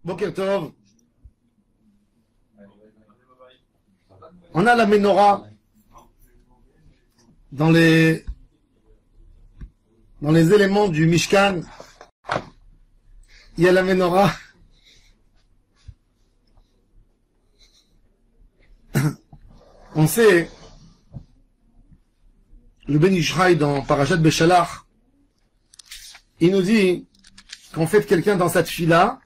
Boker Tov. On a la menorah dans les éléments du Mishkan. Il y a la menorah. On sait, le Ben Ishraï dans Parashat Beshalach, il nous dit qu'en fait quelqu'un dans cette fila,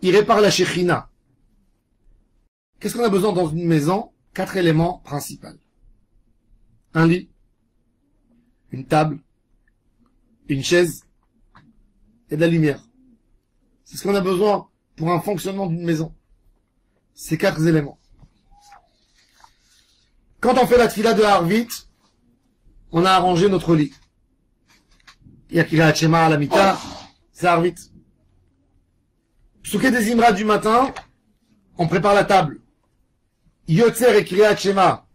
il répare la Shechina. Qu'est-ce qu'on a besoin dans une maison? 4 éléments principaux. Un lit, une table, une chaise et de la lumière. C'est ce qu'on a besoin pour un fonctionnement d'une maison. Ces 4 éléments. Quand on fait la tfila de Harvit, on a arrangé notre lit. Il y a Kiryat Shema à la Mita, c'est Harvit. Psuké des Imra du matin, on prépare la table. Yotzer et Kiryat Shema,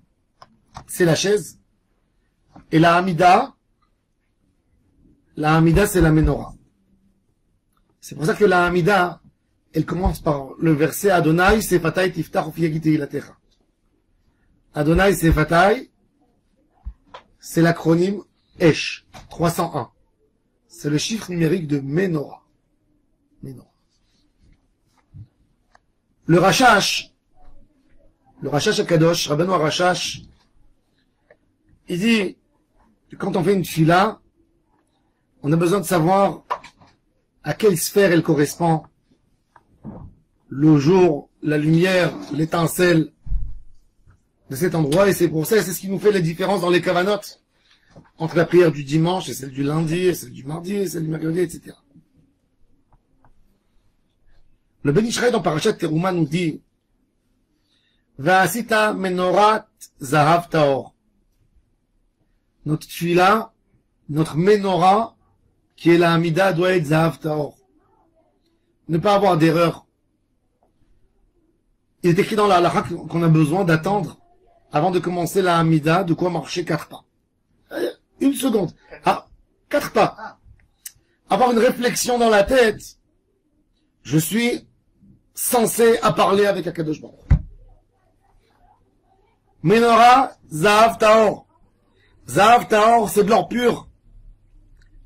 c'est la chaise. Et la Hamida c'est la menorah. C'est pour ça que la Hamida, elle commence par le verset Adonai Sefatai Tiftach Ufi Ilatecha. Adonai Sefatai, c'est l'acronyme Esh, 301. C'est le chiffre numérique de Menorah. Menorah. Le Rashash Akadosh, Rabbeinu Rashash, il dit que quand on fait une fila, on a besoin de savoir à quelle sphère elle correspond. Le jour, la lumière, l'étincelle de cet endroit, et c'est pour ça, c'est ce qui nous fait la différence dans les kavanotes entre la prière du dimanche et celle du lundi, et celle du mardi, et celle du mercredi, etc. Le Ben Ishraï dans Parashat Teruma nous dit Va'asita menorat zahav taor. Notre tfila, notre menorah, qui est la Hamida, doit être zahav taor. Ne pas avoir d'erreur. Il est écrit dans la halakha qu'on a besoin d'attendre avant de commencer la Hamida, de quoi marcher 4 pas. Une seconde. 4 pas. Avoir une réflexion dans la tête. Je suis censé à parler avec Akadosh Baruch. Menorah, Zahav Taor. Zahav Taor, c'est de l'or pur.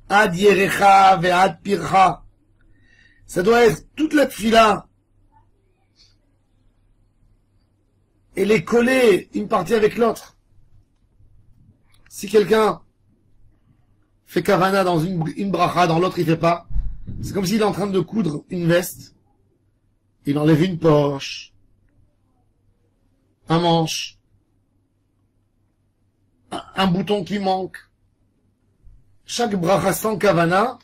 Ad Yerecha ve'ad Pircha. Ça doit être toute la tfila. Et les coller une partie avec l'autre. Si quelqu'un fait kavana dans une bracha, dans l'autre il fait pas, c'est comme s'il est en train de coudre une veste. Il enlève une poche, un manche, un bouton qui manque. Chaque bracha sans kavana,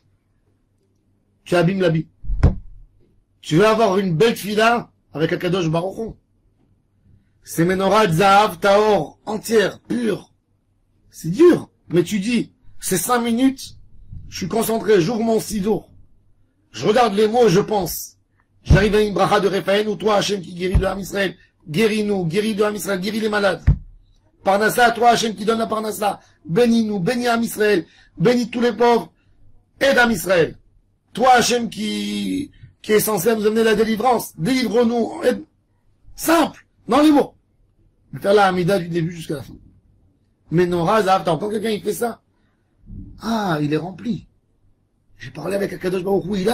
tu abîmes l'habit. Tu veux avoir une belle fila avec Akadosh Baruch Hu. C'est menorah zahav taor, entière, pure. C'est dur, mais tu dis, c'est 5 minutes, je suis concentré, j'ouvre mon sidour. Je regarde les mots et je pense. J'arrive à une bracha de Rephaïn ou toi, Hachem qui guérit de Ham Israël. Guéris-nous, guéris de Ham Israël, guéris les malades. Parnassa, toi, Hachem qui donne la Parnassa. Bénis-nous, bénis Ham Israël. Bénis tous les pauvres. Aide Ham Israël. Toi, Hachem qui est censé nous amener la délivrance. Délivre-nous. Aide. Simple. Dans les mots. Faire la Hamida du début jusqu'à la fin. Menorah, Zahav, t'entends quelqu'un, il fait ça? Ah, il est rempli. J'ai parlé avec Akadosh Baruch Hu,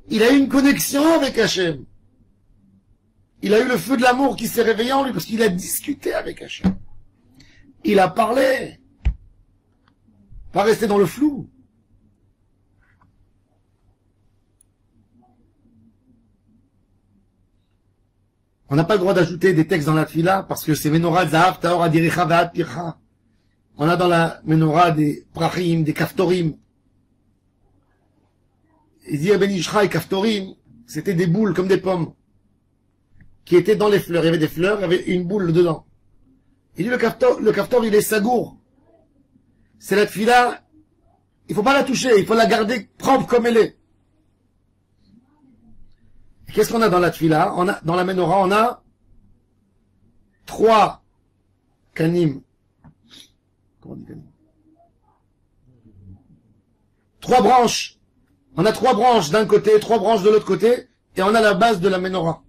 il a eu une connexion avec Hachem. Il a eu le feu de l'amour qui s'est réveillé en lui parce qu'il a discuté avec Hachem. Il a parlé. Pas rester dans le flou. On n'a pas le droit d'ajouter des textes dans la tfila parce que c'est menorah zahav taor adirecha ve'ad pircha. On a dans la menorah des prachim, des kaftorim. Il dit Ben Ishraï kaftorim, c'était des boules comme des pommes qui étaient dans les fleurs. Il y avait des fleurs, il y avait une boule dedans. Il dit le kaftor il est sagour. C'est la tfila, il faut pas la toucher, il faut la garder propre comme elle est. Qu'est-ce qu'on a dans la tfila? Dans la menorah, on a 3 kanim. Comment on dit kanim? 3 branches On a 3 branches d'un côté, 3 branches de l'autre côté, et on a la base de la menorah.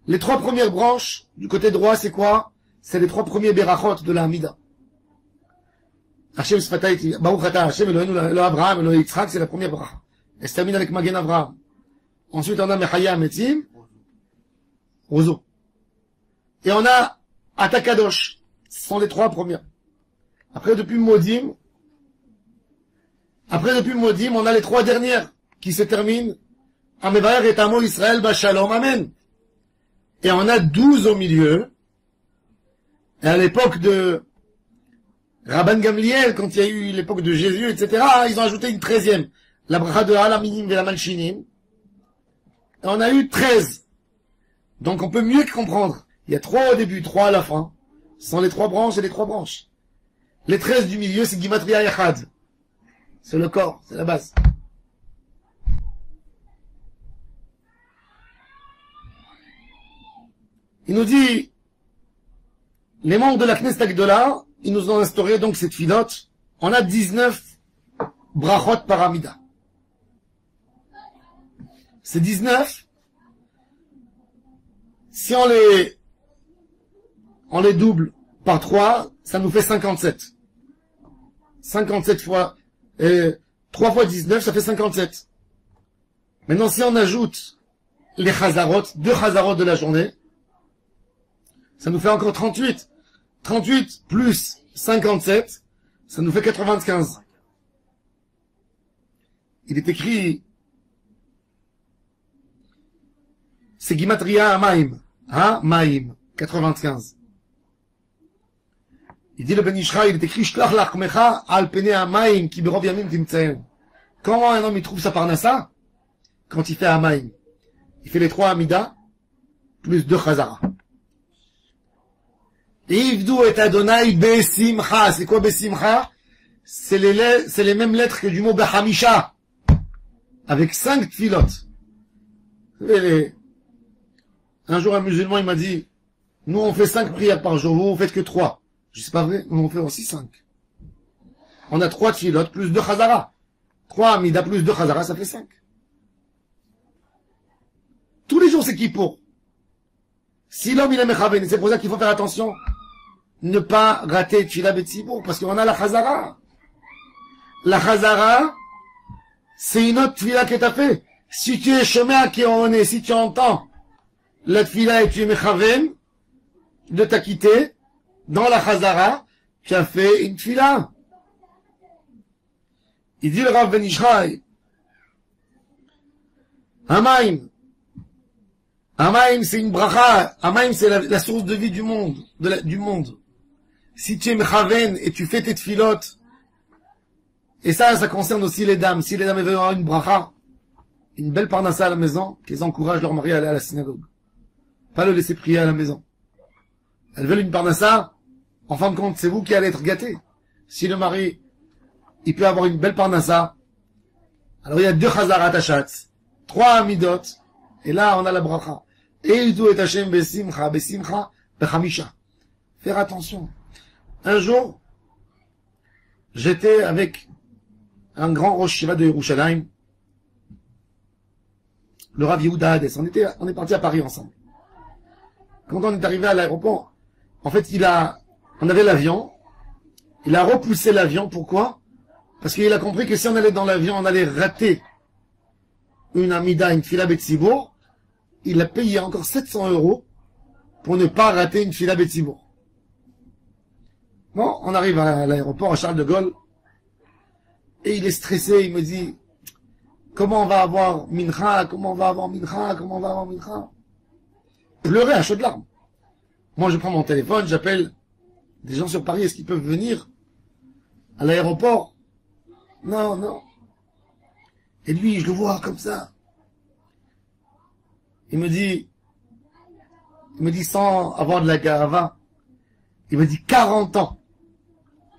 Les 3 premières branches, du côté droit, c'est quoi? C'est les 3 premiers berachot de la Hamida. Hashem Sfatay, Baruch Ata Hashem, Eloheinu, Elo Abraham, Elo Yitzhak, c'est la première bracha. Elle se termine avec Magen Avraham. Ensuite, on a Mechaya Metzim, Rozo. Et on a Atakadosh. Ce sont les 3 premières. Après, depuis Modim, on a les 3 dernières qui se terminent. Amevaer et Amo Israël Bashalom, Amen. Et on a 12 au milieu. Et à l'époque de Rabban Gamliel, quand il y a eu l'époque de Jésus, etc., ils ont ajouté une 13e. La bracha de Alaminim et la Malchinim. Et on a eu 13. Donc on peut mieux comprendre. Il y a 3 au début, 3 à la fin. Ce sont les 3 branches et les 3 branches. Les 13 du milieu, c'est Gimatria Echad. C'est le corps, c'est la base. Il nous dit, les membres de la Knesset Agdola, ils nous ont instauré donc cette filote. On a 19 brachot par Amida. Ces 19, si on les double par 3, ça nous fait 57. 57 fois, 3 fois 19, ça fait 57. Maintenant, si on ajoute les chazarot, 2 chazarot de la journée, ça nous fait encore 38. 38 plus 57, ça nous fait 95. Il est écrit, c'est Gimatria Amaim. Maim. 95. Il dit le Ben Ishra, il est écrit, Shlach lachmecha al pene Amaim, ki berov yamim timtseem. Comment un homme il trouve sa parnassa? Quand il fait Amaim. Il fait les 3 Amida, plus 2 Chazara. Ivdu et Adonai besimcha. C'est quoi besimcha? C'est les mêmes lettres que du mot behamisha. Avec 5 filotes. Un jour, un musulman, il m'a dit, nous, on fait 5 prières par jour, vous faites que 3. Je sais pas vrai, nous, on fait aussi 5. On a 3 filotes plus 2 Chazara. 3 Amida plus 2 Chazara, ça fait 5. Tous les jours, c'est qui pour? Si l'homme, il est mechaven, c'est pour ça qu'il faut faire attention. Ne pas rater Tchila Betsibour, parce qu'on a la Chazara. La Chazara, c'est une autre tfila que t'as fait. Si tu es chemin qui en est, si tu entends la tfila et tu es mechaven, de t'acquitter, dans la Chazara, tu as fait une tfila. Il dit le Rav Ben Ishraï, Hamaim, c'est une bracha. Hamaim, c'est la source de vie du monde, du monde. Si tu es mechaven et tu fais tes tfilotes, et ça concerne aussi les dames. Si les dames veulent avoir une bracha, une belle parnassa à la maison, qu'elles encouragent leur mari à aller à la synagogue. Pas le laisser prier à la maison. Elles veulent une parnassa, en fin de compte, c'est vous qui allez être gâtés. Si le mari, il peut avoir une belle parnassa, alors il y a 2 chazarat achatz, 3 amidot, et là on a la bracha. Et il doit être Hashem besimcha, bechamisha. Faire attention. Un jour, j'étais avec un grand Rosh Shiva de Yerushalayim, le Rav Yehuda Hades. On est parti à Paris ensemble. Quand on est arrivé à l'aéroport, en fait, on avait l'avion, il a repoussé l'avion, pourquoi? Parce qu'il a compris que si on allait dans l'avion, on allait rater une Amida, une Fila Betsibour. Il a payé encore 700 € pour ne pas rater une Fila Betsibour. Bon, on arrive à l'aéroport, à Charles de Gaulle, et il est stressé, il me dit, comment on va avoir Mincha, pleurer à chaudes larmes. Moi, je prends mon téléphone, j'appelle des gens sur Paris, est-ce qu'ils peuvent venir à l'aéroport? Non. Et lui, je le vois comme ça. Il me dit sans avoir de la gava, il me dit 40 ans.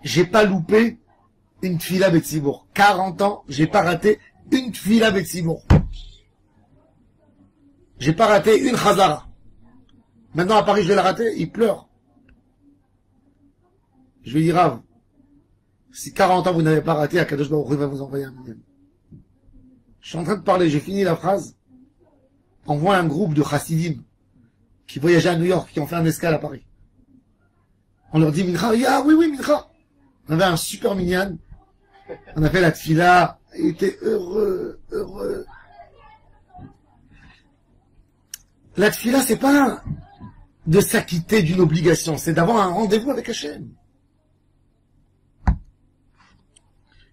J'ai pas loupé une tfila Betsibour. 40 ans, j'ai pas raté une tfila Betsibour. J'ai pas raté une chazara. Maintenant, à Paris, je vais la rater, il pleure. Je lui dis, Rav, si 40 ans vous n'avez pas raté, Akadosh Baruch Hu va vous envoyer un million. Je suis en train de parler, j'ai fini la phrase. On voit un groupe de chassidim qui voyageaient à New York, qui ont fait un escale à Paris. On leur dit Mincha, ah oui, Mincha. On avait un super minyan. On a fait la tfila, il était heureux. La tfila, c'est pas de s'acquitter d'une obligation, c'est d'avoir un rendez-vous avec Hachem.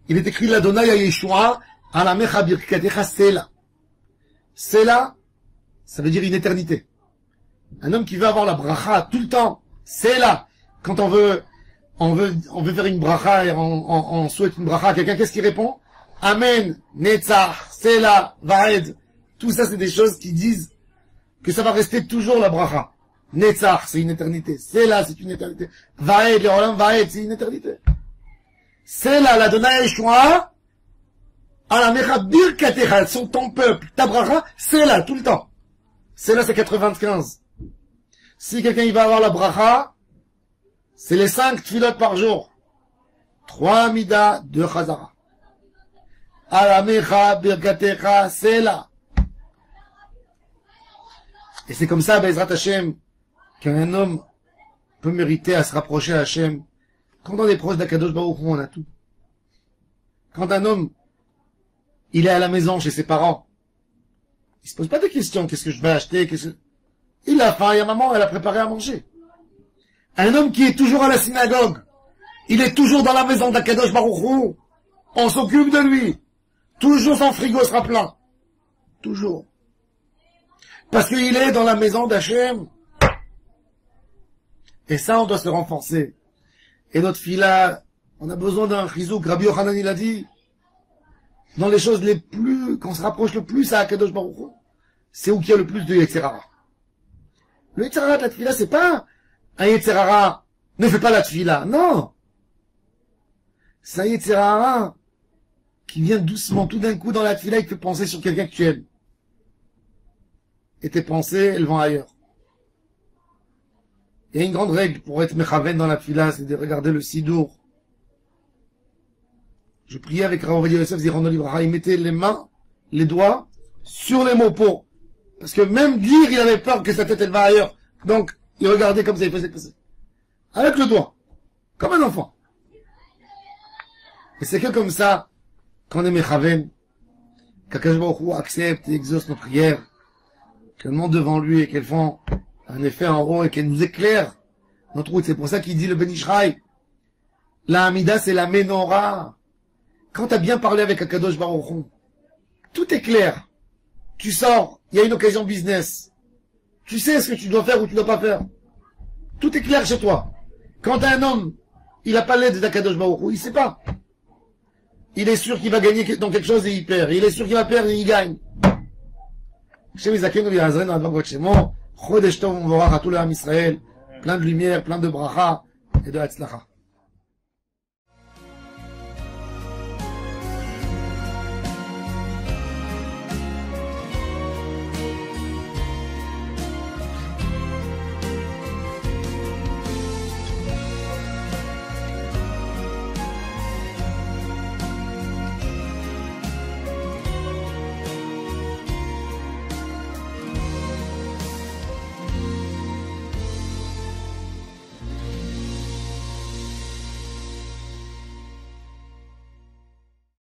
Il est écrit l'Adonai à Yeshua, Alamecha birkatecha Sela. Sela, ça veut dire une éternité. Un homme qui veut avoir la bracha tout le temps, Sela. Quand on veut faire une bracha et on souhaite une bracha à quelqu'un, qu'est-ce qu'il répond? Amen, Netzach, Sela, Vaed. Tout ça, c'est des choses qui disent que ça va rester toujours la bracha. Netzach, c'est une éternité. Sela, c'est une éternité. Vaed, le Olam Vaed, c'est une éternité. Sela, l'Adonai Yeshua, Alamecha birkatecha, sont ton peuple, ta bracha, Sela, tout le temps. Sela, c'est 95. Si quelqu'un il va avoir la bracha, c'est les 5 tfilotes par jour. 3 mida, 2 chazara. Alamecha birkatecha, Sela. Et c'est comme ça, Bezrat Hashem, qu'un homme peut mériter à se rapprocher à Hashem. Quand on est proche d'Akadosh Baruch Hu, on a tout. Quand un homme, il est à la maison chez ses parents, il se pose pas de questions, qu'est-ce que je vais acheter, il a faim, il y a maman, elle a préparé à manger. Un homme qui est toujours à la synagogue, il est toujours dans la maison d'Akadosh Baruch Hu, on s'occupe de lui. Toujours son frigo sera plein. Toujours. Parce qu'il est dans la maison d'Hachem. Et ça, on doit se renforcer. Et notre fila, on a besoin d'un chizouk. Rabbi Yochanan, il a dit, dans les choses les plus, qu'on se rapproche le plus à Akadosh Baruch Hu, c'est où qu'il y a le plus de Yetzirara. Le Yetzirara de la tfila, c'est pas un Yetzirara, ne fais pas la tfila. Non. C'est un Yetzirara qui vient doucement, tout d'un coup, dans la tfila, il te fait penser sur quelqu'un que tu aimes. Et tes pensées, elles vont ailleurs. Il y a une grande règle pour être mechaven dans la tfila, c'est de regarder le sidour. Je priais avec Rav Ovadia Yosef Zichrono Livracha, il mettait les mains, les doigts, sur les mots pour. Parce que même dire, il avait peur que sa tête, elle va ailleurs. Donc, il regardait comme ça, il faisait passer. Avec le doigt. Comme un enfant. Et c'est que comme ça, qu'on est mechaven, qu'Akadosh Baruch Hu accepte et exauce nos prières, qu'elles montent devant lui et qu'elles font un effet en haut et qu'elles nous éclairent notre route. C'est pour ça qu'il dit le Ben Ishraï. La Hamida, c'est la Menorah. Quand tu as bien parlé avec Akadosh Baruch Hu, tout est clair. Tu sors, il y a une occasion business. Tu sais ce que tu dois faire ou tu dois pas faire. Tout est clair chez toi. Quand un homme, il a pas l'aide d'Akadosh Baruch Hu, il sait pas. Il est sûr qu'il va gagner dans quelque chose et il perd. Il est sûr qu'il va perdre et il gagne. Hashem Yizakenu v'ya'azrenu ad vavot shemo, chodesh tov u'mvorach à tout le Ham Israël, plein de lumière, plein de bracha et de hatzlacha.